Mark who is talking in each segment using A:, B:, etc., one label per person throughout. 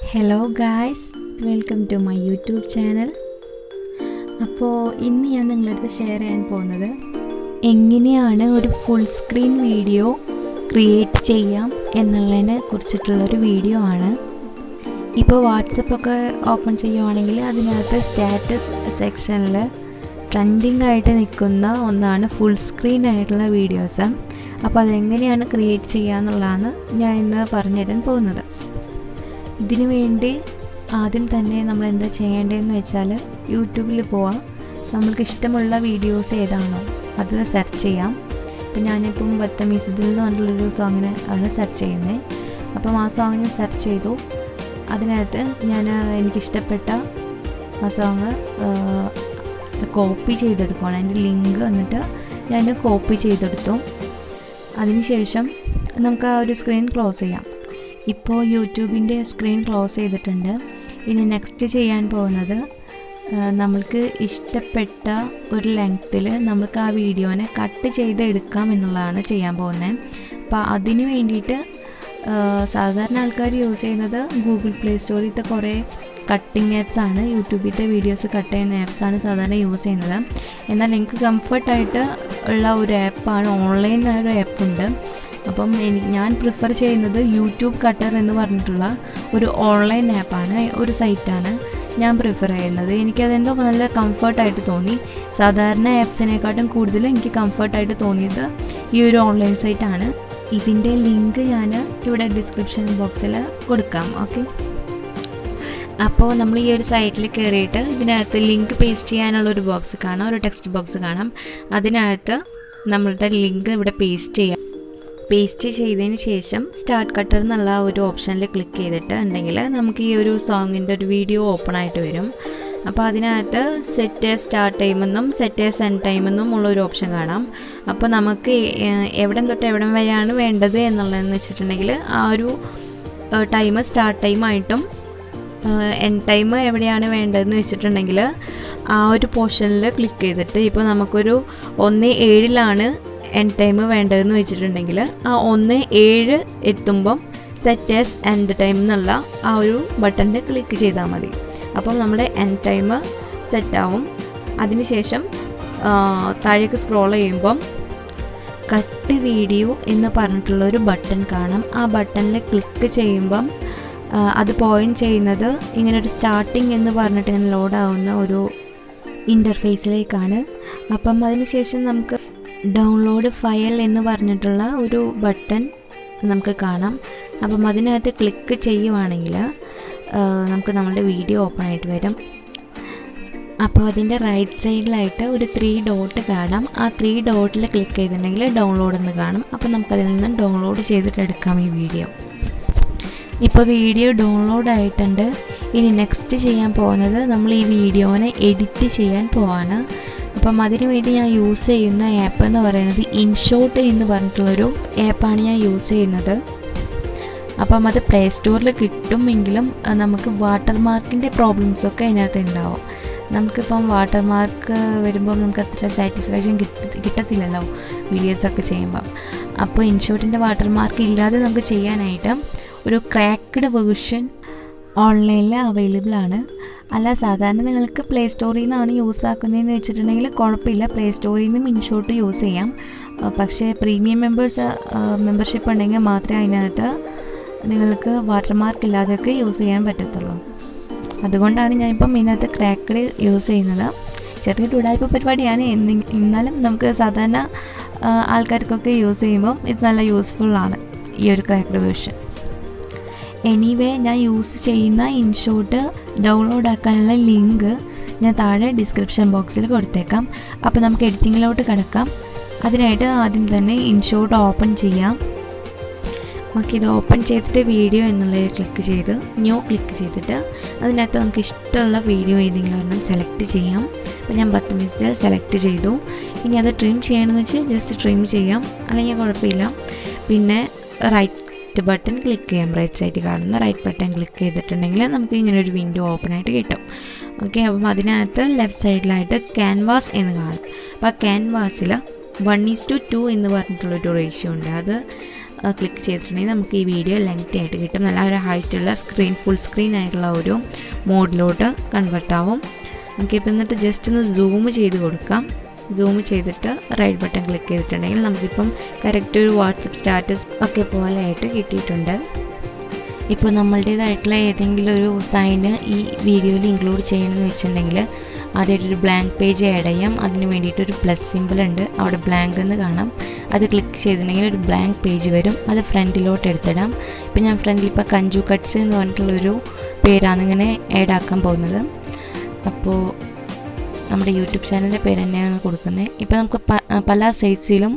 A: Hello guys, welcome to my YouTube channel. അപ്പോൾ ഇന്ന് ഞാൻ നിങ്ങളടുത്ത് ഷെയർ ചെയ്യാൻ പോകുന്നത് എങ്ങനെയാണ് ഒരു ഫുൾ സ്ക്രീൻ വീഡിയോ ക്രിയേറ്റ് ചെയ്യാം എന്നുള്ളതിനെ കുറിച്ചിട്ടുള്ളൊരു വീഡിയോ ആണ്. ഇപ്പോൾ വാട്സപ്പൊക്കെ ഓപ്പൺ ചെയ്യുവാണെങ്കിൽ അതിനകത്ത് സ്റ്റാറ്റസ് സെക്ഷനിൽ ട്രെൻഡിങ് ആയിട്ട് നിൽക്കുന്ന ഒന്നാണ് ഫുൾ സ്ക്രീൻ ആയിട്ടുള്ള വീഡിയോസ്. അപ്പോൾ അതെങ്ങനെയാണ് ക്രിയേറ്റ് ചെയ്യുക എന്നുള്ളതാണ് ഞാൻ ഇന്ന് പറഞ്ഞുതരാൻ പോകുന്നത്. ഇതിനു വേണ്ടി ആദ്യം തന്നെ നമ്മൾ എന്താ ചെയ്യേണ്ടതെന്ന് വെച്ചാൽ യൂട്യൂബിൽ പോവാം. നമ്മൾക്ക് ഇഷ്ടമുള്ള വീഡിയോസ് ഏതാണോ അത് സെർച്ച് ചെയ്യാം. ഇപ്പം ഞാനിപ്പം ബത്തമീസത്തിൽ എന്ന് പറഞ്ഞിട്ടുള്ളൊരു സോങ്ങിന് ആണ് സെർച്ച് ചെയ്യുന്നത്. അപ്പം ആ സോങ്ങിന് സെർച്ച് ചെയ്തു. അതിനകത്ത് ഞാൻ എനിക്കിഷ്ടപ്പെട്ട ആ സോങ് കോപ്പി ചെയ്തെടുക്കുകയാണ്. അതിൻ്റെ ലിങ്ക് എന്നിട്ട് ഞാൻ കോപ്പി ചെയ്തെടുത്തു. അതിനുശേഷം നമുക്ക് ആ ഒരു സ്ക്രീൻ ക്ലോസ് ചെയ്യാം. ഇപ്പോൾ യൂട്യൂബിൻ്റെ സ്ക്രീൻ ക്ലോസ് ചെയ്തിട്ടുണ്ട്. ഇനി നെക്സ്റ്റ് ചെയ്യാൻ പോകുന്നത് നമ്മൾക്ക് ഇഷ്ടപ്പെട്ട ഒരു ലെങ്ത്തിൽ നമുക്ക് ആ വീഡിയോനെ കട്ട് ചെയ്തെടുക്കാം എന്നുള്ളതാണ് ചെയ്യാൻ പോകുന്നത്. അപ്പോൾ അതിന് വേണ്ടിയിട്ട് സാധാരണ ആൾക്കാർ യൂസ് ചെയ്യുന്നത് ഗൂഗിൾ പ്ലേ സ്റ്റോറിലത്തെ കുറേ കട്ടിങ് ആപ്സാണ്. യൂട്യൂബിലത്തെ വീഡിയോസ് കട്ട് ചെയ്യുന്ന ആപ്സാണ് സാധാരണ യൂസ് ചെയ്യുന്നത്. എന്നാൽ എനിക്ക് കംഫർട്ടായിട്ട് ഉള്ള ഒരു ആപ്പാണ്, ഓൺലൈനായൊരു ആപ്പുണ്ട്. അപ്പം ഞാൻ പ്രിഫർ ചെയ്യുന്നത് യൂട്യൂബ് കട്ടർ എന്ന് പറഞ്ഞിട്ടുള്ള ഒരു ഓൺലൈൻ ആപ്പാണ്, ഒരു സൈറ്റാണ് ഞാൻ പ്രിഫർ ചെയ്യുന്നത്. എനിക്കതെന്തോ നല്ല കംഫർട്ടായിട്ട് തോന്നി. സാധാരണ ആപ്സിനെക്കാട്ടും കൂടുതൽ എനിക്ക് കംഫർട്ടായിട്ട് തോന്നിയത് ഈ ഒരു ഓൺലൈൻ സൈറ്റാണ്. ഇതിൻ്റെ ലിങ്ക് ഞാൻ ഇവിടെ ഡിസ്ക്രിപ്ഷൻ ബോക്സിൽ കൊടുക്കാം. ഓക്കെ, അപ്പോൾ നമ്മൾ ഈ ഒരു സൈറ്റിൽ കയറിയിട്ട് ഇതിനകത്ത് ലിങ്ക് പേസ്റ്റ് ചെയ്യാനുള്ളൊരു ബോക്സ് കാണാം, ഒരു ടെക്സ്റ്റ് ബോക്സ് കാണാം. അതിനകത്ത് നമ്മളുടെ ലിങ്ക് ഇവിടെ പേസ്റ്റ് ചെയ്യാം. പേസ്റ്റ് ചെയ്തതിന് ശേഷം സ്റ്റാർട്ട് കട്ടർ എന്നുള്ള ഒരു ഓപ്ഷനിൽ ക്ലിക്ക് ചെയ്തിട്ട് ഉണ്ടെങ്കിൽ നമുക്ക് ഈ ഒരു സോങ്ങിൻ്റെ ഒരു വീഡിയോ ഓപ്പൺ ആയിട്ട് വരും. അപ്പോൾ അതിനകത്ത് സെറ്റ് സ്റ്റാർട്ട് ടൈമെന്നും സെറ്റ് സെൻഡ് ടൈമെന്നും ഉള്ളൊരു ഓപ്ഷൻ കാണാം. അപ്പോൾ നമുക്ക് എവിടം തൊട്ട് എവിടം വരെയാണ് വേണ്ടത് എന്നുള്ളതെന്ന് വെച്ചിട്ടുണ്ടെങ്കിൽ ആ ഒരു ടൈം സ്റ്റാർട്ട് ടൈമായിട്ടും എൻഡ് ടൈം എവിടെയാണ് വേണ്ടതെന്ന് വെച്ചിട്ടുണ്ടെങ്കിൽ ആ ഒരു പോർഷനിൽ ക്ലിക്ക് ചെയ്തിട്ട് ഇപ്പോൾ നമുക്കൊരു 1:07 എൻഡ് ടൈം വേണ്ടതെന്ന് വെച്ചിട്ടുണ്ടെങ്കിൽ ആ 1:07 എത്തുമ്പം സെറ്റ് ആസ് എൻഡ് ടൈം എന്നുള്ള ആ ഒരു ബട്ടണിൽ ക്ലിക്ക് ചെയ്താൽ മതി. അപ്പം നമ്മുടെ എൻഡ് ടൈം സെറ്റാവും. അതിനുശേഷം താഴേക്ക് സ്ക്രോൾ ചെയ്യുമ്പം കട്ട് വീഡിയോ എന്ന് പറഞ്ഞിട്ടുള്ളൊരു ബട്ടൺ കാണാം. ആ ബട്ടണിൽ ക്ലിക്ക് ചെയ്യുമ്പം അത് പോയിൻറ്റ് ചെയ്യുന്നത് ഇങ്ങനൊരു സ്റ്റാർട്ടിങ് എന്ന് പറഞ്ഞിട്ട് ഇങ്ങനെ ലോഡാവുന്ന ഒരു ഇൻ്റർഫേസിലേക്കാണ്. അപ്പം അതിനുശേഷം നമുക്ക് ഡൗൺലോഡ് ഫയൽ എന്ന് പറഞ്ഞിട്ടുള്ള ഒരു ബട്ടൺ നമുക്ക് കാണാം. അപ്പം അതിനകത്ത് ക്ലിക്ക് ചെയ്യുവാണെങ്കിൽ നമുക്ക് നമ്മുടെ വീഡിയോ ഓപ്പൺ ആയിട്ട് വരും. അപ്പോൾ അതിൻ്റെ റൈറ്റ് സൈഡിലായിട്ട് ഒരു 3 ഡോട്ട് കാണാം. ആ 3 ഡോട്ടിൽ ക്ലിക്ക് ചെയ്തിട്ടുണ്ടെങ്കിൽ ഡൗൺലോഡ് എന്ന് കാണും. അപ്പോൾ നമുക്കതിൽ നിന്ന് ഡൗൺലോഡ് ചെയ്തിട്ട് എടുക്കാം ഈ വീഡിയോ. ഇപ്പോൾ വീഡിയോ ഡൗൺലോഡ് ആയിട്ടുണ്ട്. ഇനി നെക്സ്റ്റ് ചെയ്യാൻ പോകുന്നത് നമ്മൾ ഈ വീഡിയോനെ എഡിറ്റ് ചെയ്യാൻ പോവാണ്. അപ്പം അതിനു വേണ്ടി ഞാൻ യൂസ് ചെയ്യുന്ന ആപ്പ് എന്ന് പറയുന്നത് ഇൻഷോട്ട് എന്ന് പറഞ്ഞിട്ടുള്ളൊരു ആപ്പാണ് ഞാൻ യൂസ് ചെയ്യുന്നത്. അപ്പം അത് പ്ലേ സ്റ്റോറിൽ കിട്ടുമെങ്കിലും നമുക്ക് വാട്ടർമാർക്കിൻ്റെ പ്രോബ്ലംസൊക്കെ അതിനകത്ത് ഉണ്ടാവും. നമുക്കിപ്പം വാട്ടർമാർക്ക് വരുമ്പം നമുക്ക് അത്ര സാറ്റിസ്ഫാക്ഷൻ കിട്ടത്തില്ലല്ലോ വീഡിയോസൊക്കെ ചെയ്യുമ്പം. അപ്പോൾ ഇൻഷോട്ടിൻ്റെ വാട്ടർമാർക്ക് ഇല്ലാതെ നമുക്ക് ചെയ്യാനായിട്ട് ഒരു ക്രാക്ക്ഡ് വേർഷൻ ഓൺലൈനിൽ അവൈലബിൾ ആണ്. അല്ല, സാധാരണ നിങ്ങൾക്ക് പ്ലേ സ്റ്റോറിൽ നിന്നാണ് യൂസ് ആക്കുന്നതെന്ന് വെച്ചിട്ടുണ്ടെങ്കിൽ കുഴപ്പമില്ല, പ്ലേ സ്റ്റോറിൽ നിന്നും ഇൻഷോട്ട് യൂസ് ചെയ്യാം. പക്ഷേ പ്രീമിയം മെമ്പർഷിപ്പ് ഉണ്ടെങ്കിൽ മാത്രമേ അതിനകത്ത് നിങ്ങൾക്ക് വാട്ടർമാർക്ക് ഇല്ലാതെയൊക്കെ യൂസ് ചെയ്യാൻ പറ്റത്തുള്ളൂ. അതുകൊണ്ടാണ് ഞാനിപ്പം ഇതിനകത്ത് ക്രാക്ക്ഡ് യൂസ് ചെയ്യുന്നത്. ചെറിയ ഉടായ്പ പരിപാടിയാണ്, എന്നാലും നമുക്ക് സാധാരണ ആൾക്കാർക്കൊക്കെ യൂസ് ചെയ്യുമ്പം ഇത് നല്ല യൂസ്ഫുള്ളാണ് ഈ ഒരു ക്രാക്ക്ഡ് വേർഷൻ. എനിവേ, ഞാൻ യൂസ് ചെയ്യുന്ന ഇൻഷോട്ട് ഡൗൺലോഡ് ആക്കാനുള്ള ലിങ്ക് ഞാൻ താഴെ ഡിസ്ക്രിപ്ഷൻ ബോക്സിൽ കൊടുത്തേക്കാം. അപ്പോൾ നമുക്ക് എഡിറ്റിങ്ങിലോട്ട് കിടക്കാം. അതിനായിട്ട് ആദ്യം തന്നെ ഇൻഷോട്ട് ഓപ്പൺ ചെയ്യാം. നമുക്കിത് ഓപ്പൺ ചെയ്തിട്ട് വീഡിയോ എന്നുള്ളത് ക്ലിക്ക് ചെയ്ത് ന്യൂ ക്ലിക്ക് ചെയ്തിട്ട് അതിനകത്ത് നമുക്ക് ഇഷ്ടമുള്ള വീഡിയോ ഏതെങ്കിലും ഒരെണ്ണം സെലക്ട് ചെയ്യാം. അപ്പോൾ ഞാൻ 10 മിനിറ്റ് സെലക്ട് ചെയ്തു. ഇനി അത് ട്രിം ചെയ്യണമെന്ന് വെച്ച് ജസ്റ്റ് ട്രിം ചെയ്യാം, അല്ലെങ്കിൽ കുഴപ്പമില്ല. പിന്നെ റൈറ്റ് ബട്ടൺ ക്ലിക്ക് ചെയ്യാം. റൈറ്റ് സൈഡിൽ കാണുന്ന റൈറ്റ് ബട്ടൺ ക്ലിക്ക് ചെയ്തിട്ടുണ്ടെങ്കിൽ നമുക്ക് ഇങ്ങനെ ഒരു വിൻഡോ ഓപ്പൺ ആയിട്ട് കിട്ടും. ഓക്കെ, അപ്പം അതിനകത്ത് ലെഫ്റ്റ് സൈഡിലായിട്ട് ക്യാൻവാസ് എന്ന് കാണും. അപ്പോൾ ആ ക്യാൻവാസിൽ 1:2 എന്ന് പറഞ്ഞിട്ടുള്ളൊരു റേഷ്യോ ഉണ്ട്. അത് ക്ലിക്ക് ചെയ്തിട്ടുണ്ടെങ്കിൽ നമുക്ക് ഈ വീഡിയോ ലെങ്തി ആയിട്ട് കിട്ടും. നല്ല ഒരു ഹൈറ്റുള്ള സ്ക്രീൻ, ഫുൾ സ്ക്രീൻ ആയിട്ടുള്ള ഒരു മോഡിലോട്ട് കൺവേർട്ട് ആവും. ഓക്കെ, ഇപ്പം എന്നിട്ട് ജസ്റ്റ് ഒന്ന് സൂം ചെയ്ത് കൊടുക്കാം. സൂം ചെയ്തിട്ട് റൈറ്റ് ബട്ടൺ ക്ലിക്ക് ചെയ്തിട്ടുണ്ടെങ്കിൽ നമുക്കിപ്പം കറക്റ്റ് ഒരു വാട്സപ്പ് സ്റ്റാറ്റസ് ഒക്കെ പോലെ ആയിട്ട് കിട്ടിയിട്ടുണ്ട്. ഇപ്പോൾ നമ്മളുടേതായിട്ടുള്ള ഏതെങ്കിലും ഒരു സൈന് ഈ വീഡിയോയിൽ ഇൻക്ലൂഡ് ചെയ്യണമെന്ന് വെച്ചിട്ടുണ്ടെങ്കിൽ ആദ്യമായിട്ടൊരു ബ്ലാങ്ക് പേജ് ആഡ് ചെയ്യാം. അതിന് വേണ്ടിയിട്ടൊരു പ്ലസ് സിമ്പിൾ ഉണ്ട്, അവിടെ ബ്ലാങ്ക് എന്ന് കാണാം. അത് ക്ലിക്ക് ചെയ്തിട്ടുണ്ടെങ്കിൽ ഒരു ബ്ലാങ്ക് പേജ് വരും. അത് ഫ്രണ്ടിലോട്ട് എടുത്തിടാം. ഇപ്പം ഞാൻ ഫ്രണ്ടിൽ ഇപ്പോൾ കഞ്ചു കട്ട്സ് എന്ന് പറഞ്ഞിട്ടുള്ളൊരു പേരാണ് ഇങ്ങനെ ആഡ് ആക്കാൻ പോകുന്നത്. അപ്പോൾ നമ്മുടെ യൂട്യൂബ് ചാനലിൻ്റെ പേര് തന്നെയാണ് കൊടുക്കുന്നത്. ഇപ്പോൾ നമുക്ക് പല സൈസിലും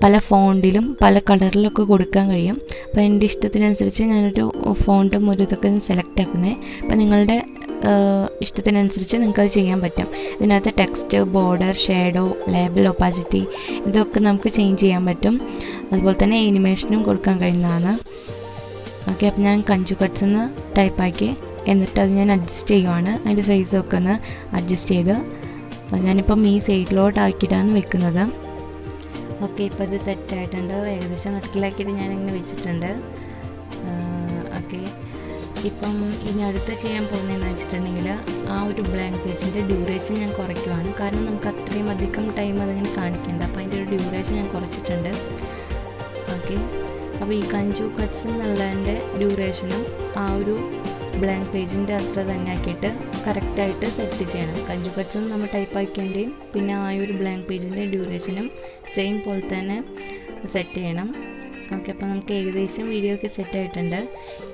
A: പല ഫോണ്ടിലും പല കളറിലൊക്കെ കൊടുക്കാൻ കഴിയും. അപ്പോൾ എൻ്റെ ഇഷ്ടത്തിനനുസരിച്ച് ഞാനൊരു ഫോണ്ടും ഒരു ഇതൊക്കെ സെലക്ട് ആക്കുന്നത്. അപ്പോൾ നിങ്ങളുടെ ഇഷ്ടത്തിനനുസരിച്ച് നിങ്ങൾക്കത് ചെയ്യാൻ പറ്റും. ഇതിനകത്ത് text, border, shadow, label, opacity ഇതൊക്കെ നമുക്ക് ചേഞ്ച് ചെയ്യാൻ പറ്റും. അതുപോലെ തന്നെ ആനിമേഷനും കൊടുക്കാൻ കഴിയുന്നതാണ്. ഓക്കെ, അപ്പോൾ ഞാൻ കഞ്ചു കട്ട്സ് എന്ന് ടൈപ്പാക്കി എന്നിട്ട് അത് ഞാൻ അഡ്ജസ്റ്റ് ചെയ്യുവാണ്. അതിൻ്റെ സൈസൊക്കെ ഒന്ന് അഡ്ജസ്റ്റ് ചെയ്ത് ഞാനിപ്പം ഈ സൈഡിലോട്ട് ആക്കിയിട്ടാണ് വെക്കുന്നത്. ഓക്കെ, ഇപ്പോൾ ഇത് സെറ്റായിട്ടുണ്ട്. ഏകദേശം നട്ടിലാക്കിയിട്ട് ഞാനിങ്ങനെ വെച്ചിട്ടുണ്ട്. ഓക്കെ, ഇപ്പം ഇനി അടുത്ത് ചെയ്യാൻ പോകുന്നതെന്ന് വെച്ചിട്ടുണ്ടെങ്കിൽ ആ ഒരു ബ്ലാങ്ക് പേജിൻ്റെ ഡ്യൂറേഷൻ ഞാൻ കുറയ്ക്കുവാണ്. കാരണം നമുക്ക് അത്രയും അധികം ടൈം അതിങ്ങനെ കാണിക്കേണ്ട. അപ്പോൾ അതിൻ്റെ ഒരു ഡ്യൂറേഷൻ ഞാൻ കുറച്ചിട്ടുണ്ട്. ഓക്കെ, അപ്പോൾ ഈ കഞ്ചു കട്ട്സ് എന്നുള്ളതിൻ്റെ ഡ്യൂറേഷനും ആ ഒരു ബ്ലാങ്ക് പേജിൻ്റെ അത്ര തന്നെ ആക്കിയിട്ട് കറക്റ്റായിട്ട് സെറ്റ് ചെയ്യണം. കഞ്ചു കട്ട്സും നമ്മൾ ടൈപ്പ് ആക്കേണ്ടയും പിന്നെ ആ ഒരു ബ്ലാങ്ക് പേജിൻ്റെ ഡ്യൂറേഷനും സെയിം പോലെ തന്നെ സെറ്റ് ചെയ്യണം. ഓക്കെ, അപ്പോൾ നമുക്ക് ഏകദേശം വീഡിയോ ഒക്കെ സെറ്റായിട്ടുണ്ട്.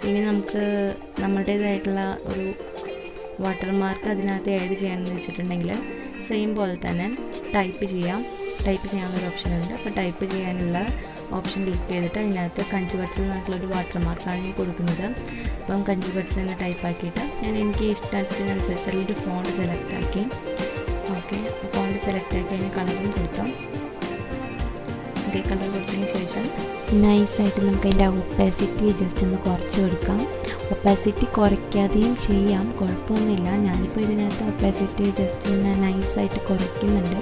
A: ഇനി നമുക്ക് നമ്മുടേതായിട്ടുള്ള ഒരു വാട്ടർമാർക്ക് അതിനകത്ത് ആഡ് ചെയ്യാമെന്ന് വെച്ചിട്ടുണ്ടെങ്കിൽ സെയിം പോലെ തന്നെ ടൈപ്പ് ചെയ്യാനുള്ളൊരു ഓപ്ഷൻ ഉണ്ട്. അപ്പോൾ ടൈപ്പ് ചെയ്യാനുള്ള ഓപ്ഷൻ ക്ലിക്ക് ചെയ്തിട്ട് അതിനകത്ത് കഞ്ചു കട്ട്സ് എന്നായിട്ടുള്ളൊരു വാട്ടർമാർക്കാണ് ഞാൻ കൊടുക്കുന്നത്. അപ്പം കഞ്ചു കട്ട്സ് എന്ന് ടൈപ്പാക്കിയിട്ട് ഞാൻ എനിക്ക് ഇഷ്ടത്തിനനുസരിച്ചുള്ളൊരു ഫോണ്ട് സെലക്ട് ആക്കി. ഓക്കെ, ഫോണ്ട് സെലക്ട് ആക്കി അതിന് കളറും കൊടുക്കാം. ഓക്കെ, കളർ കൊടുത്തതിന് ശേഷം നൈസായിട്ട് നമുക്ക് അതിൻ്റെ ഒപ്പാസിറ്റി ജസ്റ്റ് ഒന്ന് കുറച്ച് കൊടുക്കാം. ഒപ്പാസിറ്റി കുറയ്ക്കാതെയും ചെയ്യാം, കുഴപ്പമൊന്നുമില്ല. ഞാനിപ്പോൾ ഇതിനകത്ത് ഒപ്പാസിറ്റി ജസ്റ്റ് ഇങ്ങനെ നൈസായിട്ട് കുറയ്ക്കുന്നുണ്ട്.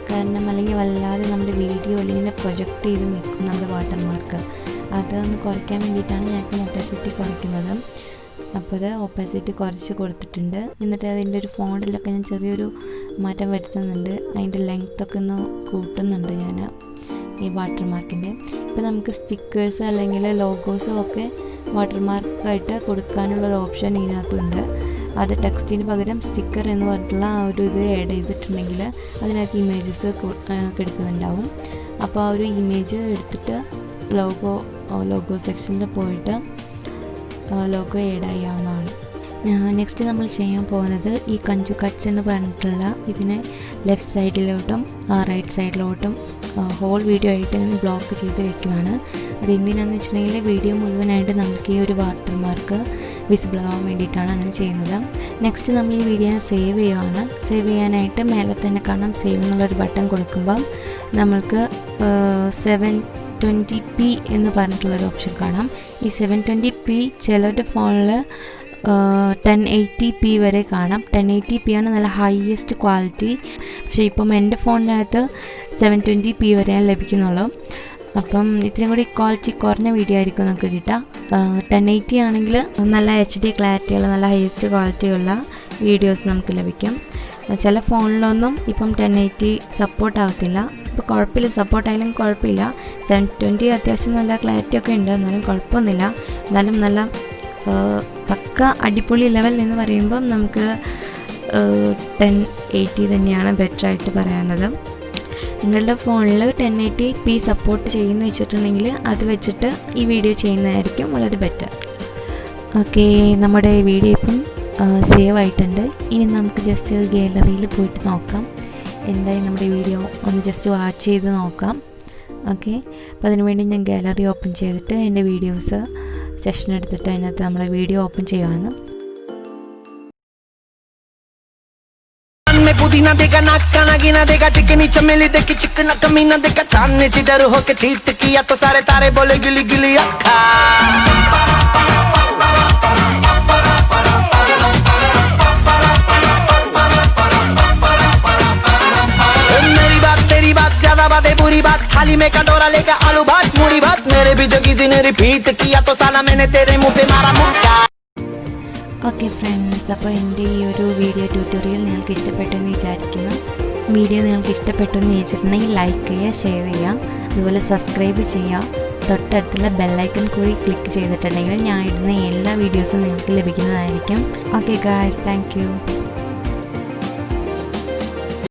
A: കാരണം അല്ലെങ്കിൽ വല്ലാതെ നമ്മുടെ വീഡിയോ അല്ലെങ്കിൽ പ്രൊജക്റ്റ് ചെയ്ത് നിൽക്കും നമ്മുടെ വാട്ടർമാർക്ക്. അതൊന്ന് കുറയ്ക്കാൻ വേണ്ടിയിട്ടാണ് ഞാനിപ്പോൾ ഒപ്പാസിറ്റി കുറയ്ക്കുന്നത്. അപ്പോൾ അത് ഒപ്പാസിറ്റി കുറച്ച് കൊടുത്തിട്ടുണ്ട്. എന്നിട്ട് അതിൻ്റെ ഒരു ഫോണ്ടിലൊക്കെ ഞാൻ ചെറിയൊരു മാറ്റം വരുത്തുന്നുണ്ട്. അതിൻ്റെ ലെങ്ത്തൊക്കെ ഒന്ന് കൂട്ടുന്നുണ്ട് ഞാൻ ഈ വാട്ടർമാർക്കിൻ്റെ. ഇപ്പോൾ നമുക്ക് സ്റ്റിക്കേഴ്സ് അല്ലെങ്കിൽ ലോഗോസോ ഒക്കെ വാട്ടർമാർക്കായിട്ട് കൊടുക്കാനുള്ളൊരു ഓപ്ഷൻ ഇതിനകത്തുണ്ട്. അത് ടെക്സ്റ്റിന് പകരം സ്റ്റിക്കർ എന്ന് പറഞ്ഞിട്ടുള്ള ആ ഒരു ഇത് ആഡ് ചെയ്തിട്ടുണ്ടെങ്കിൽ അതിനകത്ത് ഇമേജസ് എടുക്കുന്നുണ്ടാവും. അപ്പോൾ ആ ഒരു ഇമേജ് എടുത്തിട്ട് ലോഗോ സെക്ഷനിൽ പോയിട്ട് ലോഗോ ആഡ് ചെയ്യാവുന്നതാണ്. നെക്സ്റ്റ് നമ്മൾ ചെയ്യാൻ പോകുന്നത് ഈ കഞ്ചു കട്ട്സ് എന്ന് പറഞ്ഞിട്ടുള്ള ഇതിനെ ലെഫ്റ്റ് സൈഡിലോട്ടും റൈറ്റ് സൈഡിലോട്ടും ഹോൾ വീഡിയോ ആയിട്ട് ഇങ്ങനെ ബ്ലോക്ക് ചെയ്ത് വെക്കുവാണ്. അത് എന്തിനാണെന്ന് വെച്ചിട്ടുണ്ടെങ്കിൽ വീഡിയോ മുഴുവനായിട്ട് നമുക്ക് ഈ ഒരു വാട്ടർമാർക്ക് വിസിബിൾ ആവാൻ വേണ്ടിയിട്ടാണ് അങ്ങനെ ചെയ്യുന്നത്. നെക്സ്റ്റ് നമ്മൾ ഈ വീഡിയോ സേവ് ചെയ്യുവാണ്. സേവ് ചെയ്യാനായിട്ട് മേലെ തന്നെ കാണാം സേവ് എന്നുള്ളൊരു ബട്ടൺ കൊടുക്കുമ്പം നമ്മൾക്ക് 720p എന്ന് പറഞ്ഞിട്ടുള്ളൊരു ഓപ്ഷൻ കാണാം. ഈ 720p ചിലരുടെ ഫോണിൽ 1080p വരെ കാണാം. 1080p ആണ് നല്ല ഹൈയസ്റ്റ് ക്വാളിറ്റി. പക്ഷേ ഇപ്പം എൻ്റെ ഫോണിനകത്ത് 720p വരെയാണ് ലഭിക്കുന്നുള്ളൂ. അപ്പം ഇത്രയും കൂടി ക്വാളിറ്റി കുറഞ്ഞ വീഡിയോ ആയിരിക്കും നമുക്ക് കിട്ടുക. 1080 ആണെങ്കിൽ നല്ല HD ക്ലാരിറ്റിയുള്ള നല്ല ഹൈയസ്റ്റ് ക്വാളിറ്റിയുള്ള വീഡിയോസ് നമുക്ക് ലഭിക്കും. ചില ഫോണിലൊന്നും ഇപ്പം 1080 സപ്പോർട്ട് ആകത്തില്ല. ഇപ്പോൾ കുഴപ്പമില്ല, സപ്പോർട്ടായാലും കുഴപ്പമില്ല. 720 അത്യാവശ്യം നല്ല ക്ലാരിറ്റി ഒക്കെ ഉണ്ട്, എന്നാലും കുഴപ്പമൊന്നുമില്ല. എന്നാലും നല്ല പക്ക അടിപൊളി ലെവൽ എന്ന് പറയുമ്പം നമുക്ക് 1080 തന്നെയാണ് ബെറ്ററായിട്ട് പറയാനുള്ളത്. നിങ്ങളുടെ ഫോണിൽ 1080p സപ്പോർട്ട് ചെയ്യുന്ന വെച്ചിട്ടുണ്ടെങ്കിൽ അത് വെച്ചിട്ട് ഈ വീഡിയോ ചെയ്യുന്നതായിരിക്കും വളരെ ബെറ്റർ. ഓക്കെ, നമ്മുടെ വീഡിയോ ഇപ്പം സേവ് ആയിട്ടുണ്ട്. ഇനി നമുക്ക് ജസ്റ്റ് ഗാലറിയിൽ പോയിട്ട് നോക്കാം. എന്തായാലും നമ്മുടെ വീഡിയോ ഒന്ന് ജസ്റ്റ് വാച്ച് ചെയ്ത് നോക്കാം. ഓക്കെ, അപ്പോൾ അതിനുവേണ്ടി ഞാൻ ഗാലറി ഓപ്പൺ ചെയ്തിട്ട് എൻ്റെ വീഡിയോസ് സെഷൻ എടുത്തിട്ട് അതിനകത്ത് നമ്മളെ വീഡിയോ ഓപ്പൺ ചെയ്യുവാണ്.
B: पुदीना देगा नाका नागिना देगा चिकनी चमेली देखी चिकना कमीना देगा चांदनी चिटर होके चीट किया तो सारे तारे बोले गिली गिली अक्खा मेरी बात तेरी बात ज्यादा बातें बुरी बात थाली में कटोरा लेकर आलू भात मूड़ी भात मेरे भी जो किसी ने रिपीट किया तो साला मैंने तेरे मुंह पे मारा मुक्का.
A: ഓക്കെ ഫ്രണ്ട്സ്, അപ്പോൾ എൻ്റെ ഈ ഒരു വീഡിയോ ട്യൂട്ടോറിയൽ നിങ്ങൾക്ക് ഇഷ്ടപ്പെട്ടെന്ന് വിചാരിക്കുന്നു. വീഡിയോ നിങ്ങൾക്ക് ഇഷ്ടപ്പെട്ടെന്ന് വിചാരിച്ചിട്ടുണ്ടെങ്കിൽ ലൈക്ക് ചെയ്യുക, ഷെയർ ചെയ്യുക, അതുപോലെ സബ്സ്ക്രൈബ് ചെയ്യുക. തൊട്ടടുത്തുള്ള ബെല്ലൈക്കൺ കൂടി ക്ലിക്ക് ചെയ്തിട്ടുണ്ടെങ്കിൽ ഞാൻ ഇടുന്ന എല്ലാ വീഡിയോസും നിങ്ങൾക്ക് ലഭിക്കുന്നതായിരിക്കും. Okay guys, thank you.